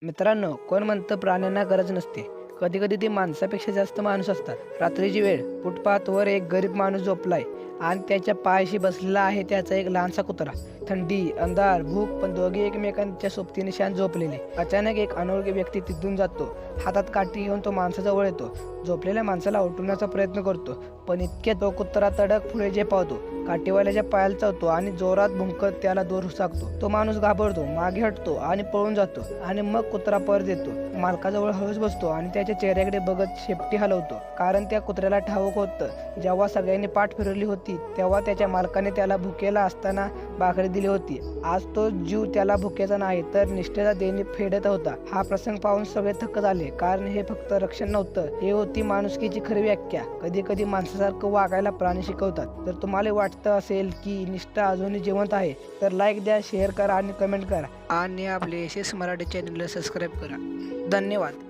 मित्रांनो, कोण म्हणतं प्राण्यांना गरज नसते. कधी कधी ते माणसापेक्षा जास्त माणूस असतात. रात्रीची वेळ, फुटपाथ वर एक गरीब माणूस झोपलाय आणि त्याच्या पायाशी बसलेला आहे त्याचा एक लहानसा कुत्रा. थंडी, अंधार, भूक, पण दोघे एकमेकांच्या सोबतीने शांत झोपलेले. अचानक एक अनोळखी व्यक्ती तिथून जातो. हातात काठी घेऊन तो माणसाजवळ येतो. झोपलेल्या माणसाला उठवण्याचा प्रयत्न करतो, पण इतक्यात तो कुत्रा तडक पुढे झेपावतो, काठीवाल्याच्या पायाला चावतो आणि जोरात भुंकत त्याला दूर साकतो. तो माणूस घाबरतो, मागे हटतो आणि पळून जातो. आणि मग कुत्रा परत येतो, मालकाजवळ हळूच बसतो आणि त्याच्या चेहऱ्याकडे बघत शेपटी हलवतो. कारण त्या कुत्र्याला ठाऊक होतं, जेव्हा सगळ्यांनी पाठ फिरवली होती तेव्हा त्याच्या मालकाने त्याला भुकेला असताना भाकरी दिली होती. आज तो जीव त्याला भुकेचा नाही तर निष्ठेचा देणी फेडत होता. हा प्रसंग पाहून सगळे थक्क झाले, कारण हे फक्त रक्षण नव्हतं, हे होती माणुसकीची खरी व्याख्या. कधी कधी माणसासारखं वागायला प्राणी शिकवतात. जर तुम्हाला वाटतं असेल की निष्ठा अजूनही जिवंत आहे तर लाईक द्या, शेअर करा आणि कमेंट करा आणि आपले SS मराठी चॅनलला सबस्क्राईब करा. धन्यवाद.